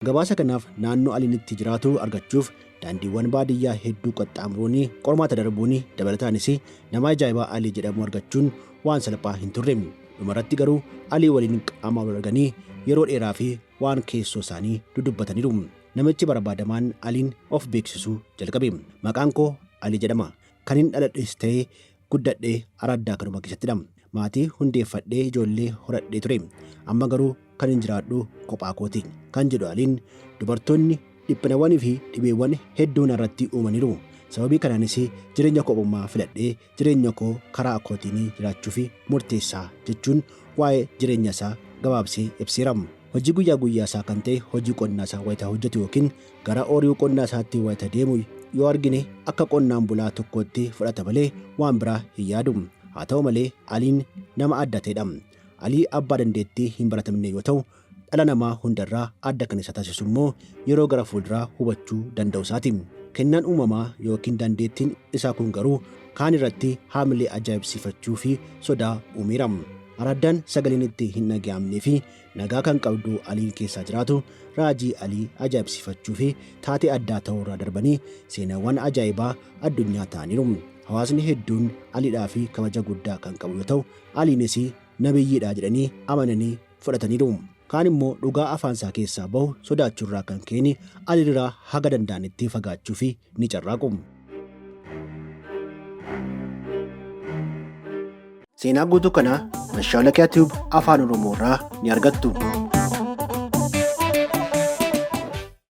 Gabaasa kanaaf naannoo Aliin itti jiraatu argachuuf daandiiwwan baadiyyaa hedduu qaxxaamuruun qormaata darbuun dabalataanis nama ajaa'ibaa Alii jedhamu argachuun waan salphaa hin turre. Dhumarratti garuu Alii waliin qaama wal arganii yeroo dheeraa fi waan keessoo isaanii dudubbataniiru. Namichi barbaadamaan Aliin of beeksisuu jalqabe. Maqaan koo Alii jedhama. Kan hin dhaladhes ta'ee guddadhee araddaa kanuma keessattidha. Maatii hundeeffadhee ijoollee horadhee ture. Amma garuu kan hin jiraadhu kophaa kooti kan jedhu Aliin dubartoonni dhiphinawwanii fi dhibeewwan hedduun irratti uumaniiru. Sababii kanaanis jireenya kophummaa filadhee jireenya koo karaa kootiin jiraachuu fi murteessaa jechuun waa'ee jireenya isaa gabaabsee ibseera. Hojii guyyaa guyyaa isaa kan ta'e hojii qonnaa isaa wayita hojjetu yookiin gara ooyiruu qonnaa isaatti wayita deemu yoo argine akka qonnaan bulaa tokkootti fudhata malee waan biraa hin yaadu. Haa ta'u malee Aliin nama adda ta'edha. Alii abbaa dandeettii hin baratamne yoo ta'u dhala namaa hundarraa adda kan isa taasisu immoo yeroo gara fuulduraa hubachuu danda'u isaati. Kennaan uumamaa yookiin dandeettiin isaa kun garuu kaan irratti haamilee ajaa'ibsiifachuu fi sodaa uumeera. Araddaan sagaleen itti hin dhaga'amnee fi nagaa kan qabdu Aliin keessaa jiraatu raajii Alii ajaa'ibsiifachuu fi taatee addaa ta'uu irraa darbanii seenaawwan ajaa'ibaa addunyaa ta'aniiru. Hawaasni hedduun Aliidhaa fi kabaja guddaa kan qabu yoo ta'u Aliinis nabiyyiidha jedhanii amananii fudhataniiru. Kaan immoo dhugaa afaan isaa keessaa bahu sodaachuurraa kan ka'e Aliirraa haga danda'anitti fagaachuu fi ni carraaqu. Seenaa guutuu kana Mashaalaqaa Tube afaan Oromoo irraa ni argattu.